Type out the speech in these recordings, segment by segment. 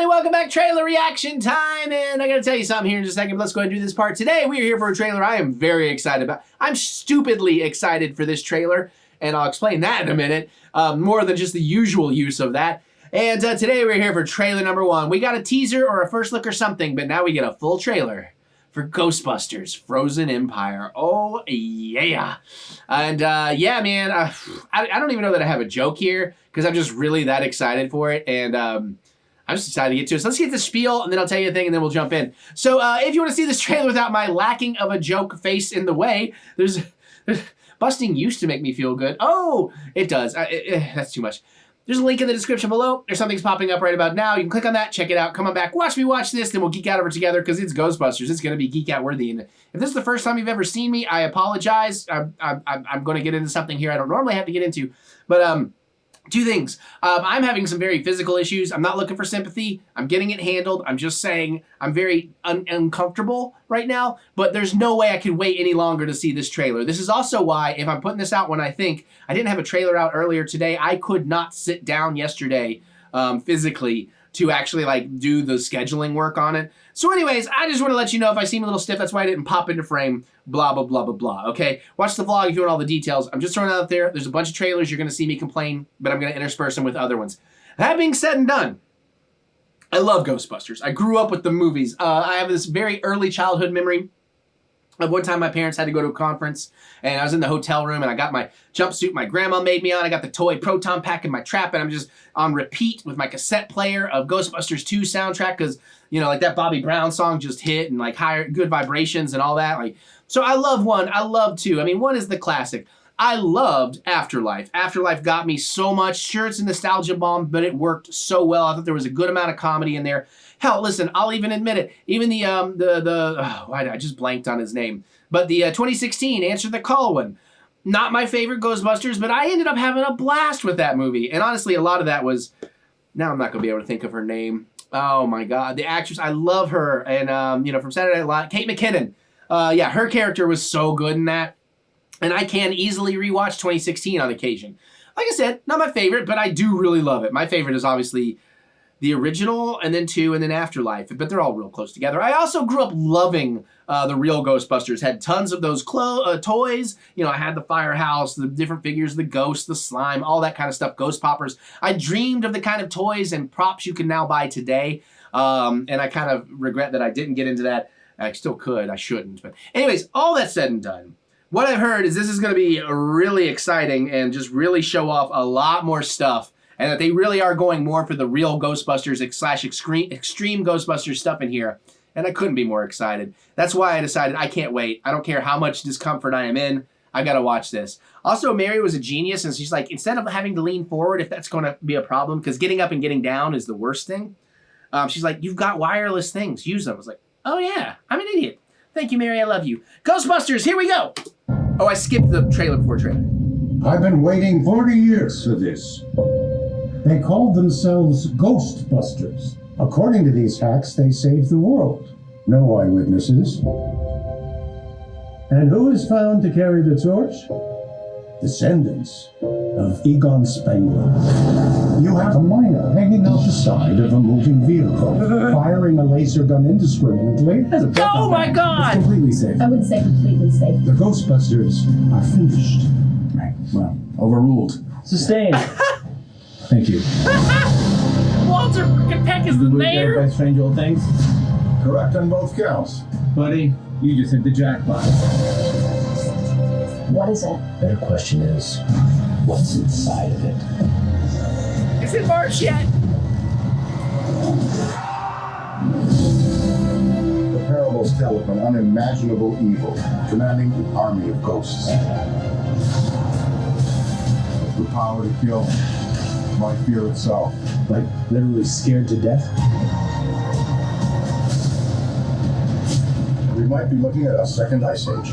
everybody, welcome back. Trailer reaction time, and I gotta tell you something here in just a second, but let's go ahead and do this part. Today, we are here for a trailer I am very excited about. I'm stupidly excited for this trailer, and I'll explain that in a minute, more than just the usual use of that. And today, we're here for trailer number 1. We got a teaser or a first look or something, but now we get a full trailer for Ghostbusters Frozen Empire. Oh, yeah. And yeah, man, I don't even know that I have a joke here, because I'm just really that excited for it, and I'm just excited to get to it. So let's get the spiel, and then I'll tell you a thing, and then we'll jump in. So if you want to see this trailer without my lacking of a joke face in the way, there's busting used to make me feel good. Oh, it does. That's too much. There's a link in the description below. There's something's popping up right about now. You can click on that, check it out, come on back, watch me watch this, then we'll geek out over together, because it's Ghostbusters. It's going to be geek out worthy. And if this is the first time you've ever seen me, I apologize. I'm going to get into something here I don't normally have to get into. But two things. I'm having some very physical issues. I'm not looking for sympathy. I'm getting it handled. I'm just saying I'm very uncomfortable right now, but there's no way I can wait any longer to see this trailer. This is also why, if I'm putting this out when I didn't have a trailer out earlier today, I could not sit down yesterday physically to actually like do the scheduling work on it. So anyways, I just want to let you know if I seem a little stiff, that's why I didn't pop into frame, blah, blah, blah, blah, blah, okay? Watch the vlog if you want all the details. I'm just throwing it out there. There's a bunch of trailers. You're going to see me complain, but I'm going to intersperse them with other ones. That being said and done, I love Ghostbusters. I grew up with the movies. I have this very early childhood memory of one time my parents had to go to a conference, and I was in the hotel room, and I got my jumpsuit my grandma made me on. I got the toy proton pack in my trap, and I'm just on repeat with my cassette player of Ghostbusters 2 soundtrack, because, you know, like that Bobby Brown song just hit, and like good vibrations and all that. Like, so I love 1. I love 2. I mean, 1 is the classic. I loved Afterlife. Afterlife got me so much. Sure, it's a nostalgia bomb, but it worked so well. I thought there was a good amount of comedy in there. Hell, listen, I'll even admit it. Even I just blanked on his name. But the 2016 Answer the Call one, not my favorite Ghostbusters, but I ended up having a blast with that movie. And honestly, a lot of that was, now I'm not going to be able to think of her name. Oh my God, the actress, I love her. And, you know, from Saturday Night Live, Kate McKinnon. Yeah, her character was so good in that. And I can easily rewatch 2016 on occasion. Like I said, not my favorite, but I do really love it. My favorite is obviously the original, and then 2, and then Afterlife, but they're all real close together. I also grew up loving the real Ghostbusters. Had tons of those toys. You know, I had the firehouse, the different figures, the ghost, the slime, all that kind of stuff, ghost poppers. I dreamed of the kind of toys and props you can now buy today, and I kind of regret that I didn't get into that. I still could, I shouldn't. But anyways, all that said and done, what I've heard is this is going to be really exciting and just really show off a lot more stuff, and that they really are going more for the real Ghostbusters / extreme Ghostbusters stuff in here. And I couldn't be more excited. That's why I decided I can't wait. I don't care how much discomfort I am in. I got to watch this. Also, Mary was a genius, and she's like, instead of having to lean forward, if that's going to be a problem, because getting up and getting down is the worst thing, she's like, you've got wireless things. Use them. I was like, oh yeah, I'm an idiot. Thank you, Mary. I love you. Ghostbusters, here we go. Oh, I skipped the trailer before trailer. I've been waiting 40 years for this. They called themselves Ghostbusters. According to these hacks, they saved the world. No eyewitnesses. And who is found to carry the torch? Descendants of Egon Spengler. You have a miner hanging out the side of a moving vehicle, firing a laser gun indiscriminately. Oh my God! It's completely safe. I would say completely safe. The Ghostbusters are finished. Right. Well, overruled. Sustained. Thank you. Walter freaking Peck is the mayor. By strange old things. Correct on both counts. Buddy, you just hit the jackpot. What is it? Better question is, what's inside of it? Is it March yet? The parables tell of an unimaginable evil commanding an army of ghosts. The power to kill, like fear itself. Like literally scared to death? We might be looking at a second ice age.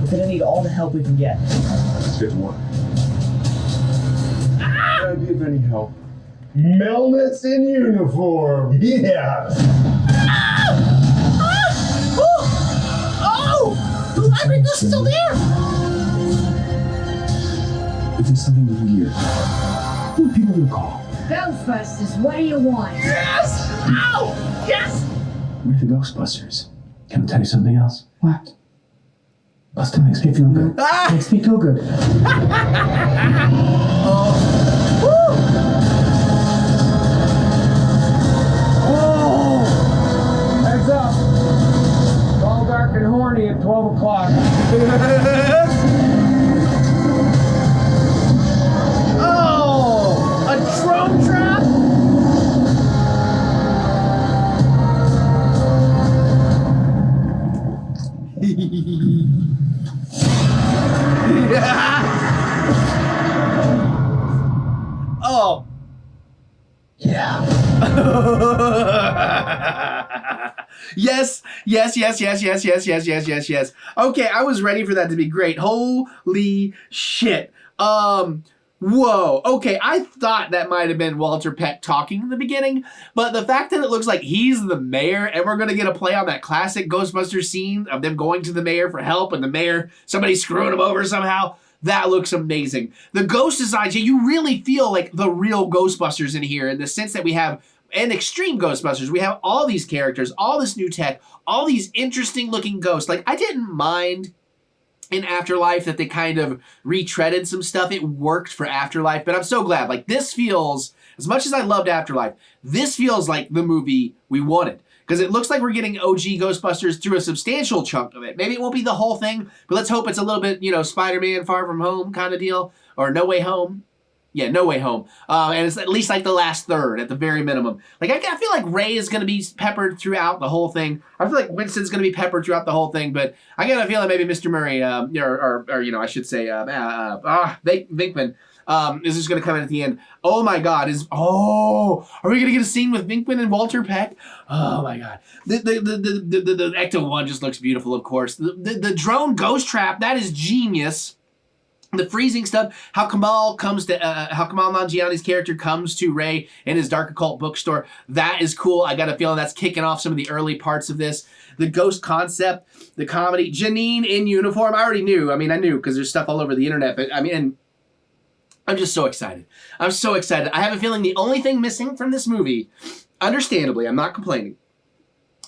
We're gonna need all the help we can get. Let's get to work. Can I be of any help? Melnitz in uniform! Yeah! Oh! The library is still there! If there's something weird, who are people gonna call? Ghostbusters, what do you want? Yes! Ow! Yes! We're the Ghostbusters. Can I tell you something else? What? Buster makes me feel good. Ah! Makes me feel good. Oh. Woo! Oh! Heads up. It's all dark and horny at 12 o'clock. Oh! A drone trap? Oh. Yeah. Yes. Okay, I was ready for that to be great. Holy shit. Whoa. Okay, I thought that might have been Walter Peck talking in the beginning, but the fact that it looks like he's the mayor and we're going to get a play on that classic Ghostbusters scene of them going to the mayor for help and the mayor, somebody screwing him over somehow, that looks amazing. The ghost designs, you really feel like the real Ghostbusters in here in the sense that we have an extreme Ghostbusters. We have all these characters, all this new tech, all these interesting looking ghosts. Like, I didn't mind in Afterlife that they kind of retreaded some stuff. It worked for Afterlife, but I'm so glad. Like, this feels, as much as I loved Afterlife, this feels like the movie we wanted. Because it looks like we're getting OG Ghostbusters through a substantial chunk of it. Maybe it won't be the whole thing, but let's hope it's a little bit, Spider-Man Far From Home kind of deal. Or No Way Home. Yeah, No Way Home. And it's at least like the last third at the very minimum. Like, I feel like Ray is going to be peppered throughout the whole thing. I feel like Winston's going to be peppered throughout the whole thing, but I got a feeling maybe Mr. Murray, I should say, Vinkman, is just going to come in at the end. Oh my God, are we going to get a scene with Vinkman and Walter Peck? Oh my God. The Ecto 1 just looks beautiful, of course. The drone ghost trap, that is genius. The freezing stuff, how Kamal Nanjiani's character comes to Ray in his Dark Occult bookstore, that is cool. I got a feeling that's kicking off some of the early parts of this. The ghost concept, the comedy, Janine in uniform, I already knew. I knew because there's stuff all over the internet, but I'm just so excited. I'm so excited. I have a feeling the only thing missing from this movie, understandably, I'm not complaining,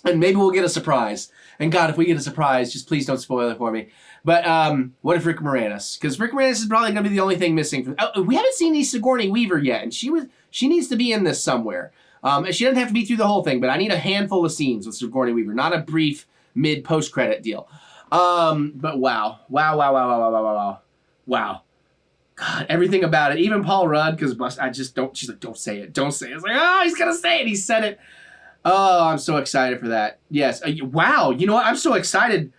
and maybe we'll get a surprise. And God, if we get a surprise, just please don't spoil it for me. But what if Rick Moranis? Because Rick Moranis is probably going to be the only thing missing. We haven't seen Sigourney Weaver yet, and she needs to be in this somewhere. She doesn't have to be through the whole thing, but I need a handful of scenes with Sigourney Weaver, not a brief mid-post-credit deal. But wow. God, everything about it. Even Paul Rudd, because she's like, don't say it. Don't say it. It's like, oh, he's going to say it. He said it. Oh, I'm so excited for that. Yes. Wow. You know what? I'm so excited.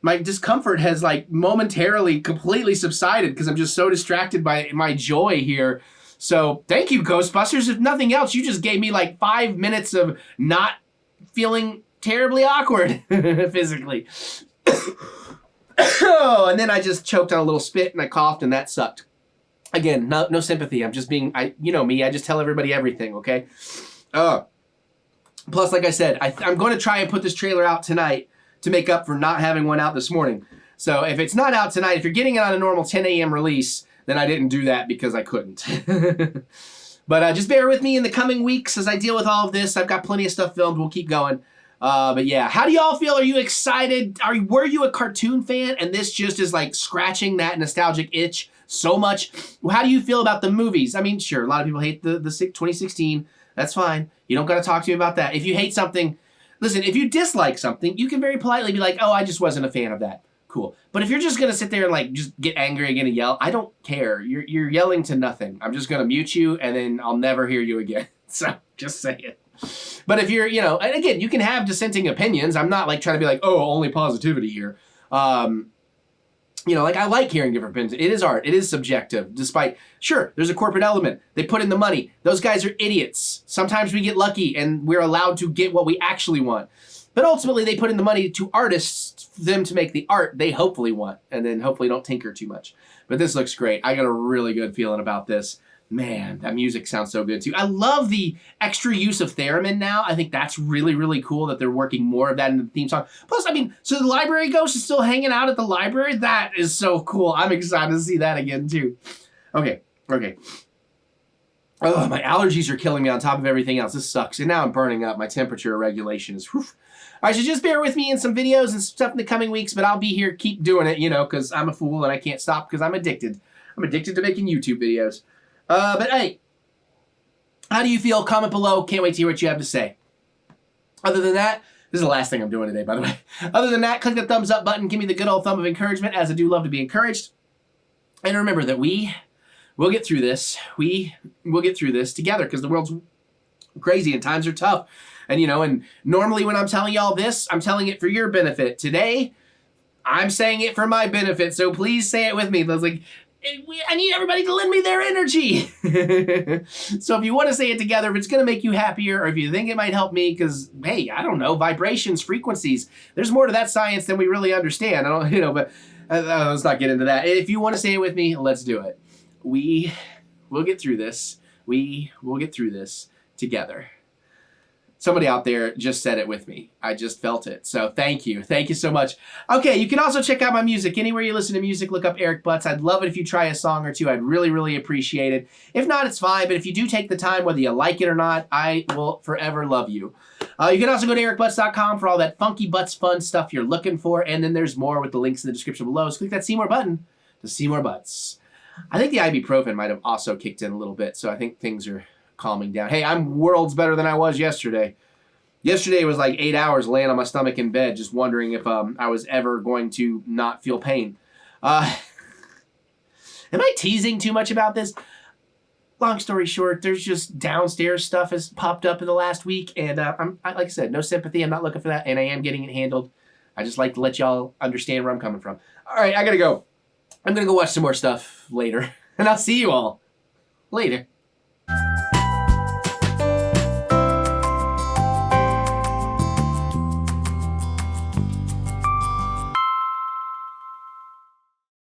My discomfort has momentarily completely subsided because I'm just so distracted by my joy here. So thank you, Ghostbusters. If nothing else, you just gave me 5 minutes of not feeling terribly awkward physically. Oh, and then I just choked on a little spit and I coughed and that sucked. Again, no sympathy. I'm just being, me, I just tell everybody everything, okay? Plus, like I said, I'm going to try and put this trailer out tonight to make up for not having one out this morning. So if it's not out tonight, if you're getting it on a normal 10 a.m. release, then I didn't do that because I couldn't. But just bear with me in the coming weeks as I deal with all of this. I've got plenty of stuff filmed. We'll keep going. But yeah, how do y'all feel? Are you excited? Were you a cartoon fan? And this just is scratching that nostalgic itch so much. How do you feel about the movies? Sure, a lot of people hate the 2016. That's fine. You don't got to talk to me about that. If you hate something, listen, if you dislike something, you can very politely be like, oh, I just wasn't a fan of that. Cool. But if you're just going to sit there and just get angry again and yell, I don't care. You're yelling to nothing. I'm just going to mute you and then I'll never hear you again. So just say it. But if you're, and again, you can have dissenting opinions. I'm not trying to be oh, only positivity here. I like hearing different opinions. It is art. It is subjective. Despite, sure, there's a corporate element. They put in the money. Those guys are idiots. Sometimes we get lucky and we're allowed to get what we actually want. But ultimately, they put in the money to artists for them to make the art they hopefully want. And then hopefully don't tinker too much. But this looks great. I got a really good feeling about this. Man, that music sounds so good too. I love the extra use of theremin now. I think that's really, really cool that they're working more of that in the theme song. Plus, so the library ghost is still hanging out at the library? That is so cool. I'm excited to see that again too. Okay. Oh, my allergies are killing me on top of everything else. This sucks. And now I'm burning up. My temperature regulation is... Whew. All right, so just bear with me in some videos and stuff in the coming weeks, but I'll be here, keep doing it, you know, because I'm a fool and I can't stop because I'm addicted. I'm addicted to making YouTube videos. But hey, how do you feel? Comment below. Can't wait to hear what you have to say. Other than that, this is the last thing I'm doing today, by the way. Other than that, click the thumbs up button. Give me the good old thumb of encouragement, as I do love to be encouraged. And remember that we'll get through this. We will get through this together because the world's crazy and times are tough. And, you know, and normally when I'm telling y'all this, I'm telling it for your benefit. Today, I'm saying it for my benefit, so please say it with me. I was like, I need everybody to lend me their energy. So if you want to say it together, if it's going to make you happier, or if you think it might help me, because, hey, I don't know, vibrations, frequencies, there's more to that science than we really understand. I don't, you know, but let's not get into that. If you want to say it with me, let's do it. We'll get through this. We will get through this together. Somebody out there just said it with me. I just felt it. So thank you. Thank you so much. Okay, you can also check out my music. Anywhere you listen to music, look up Eric Butts. I'd love it if you try a song or two. I'd really, really appreciate it. If not, it's fine. But if you do take the time, whether you like it or not, I will forever love you. You can also go to ericbutts.com for all that funky butts fun stuff you're looking for. And then there's more with the links in the description below. So click that see more button to see more butts. I think the ibuprofen might have also kicked in a little bit. So I think things are calming down. Hey, I'm worlds better than I was yesterday. Yesterday was like 8 hours laying on my stomach in bed, just wondering if I was ever going to not feel pain. Am I teasing too much about this? Long story short, there's just downstairs stuff has popped up in the last week, and like I said, no sympathy. I'm not looking for that, and I am getting it handled. I just like to let y'all understand where I'm coming from. All right, I gotta go. I'm gonna go watch some more stuff later, and I'll see you all later.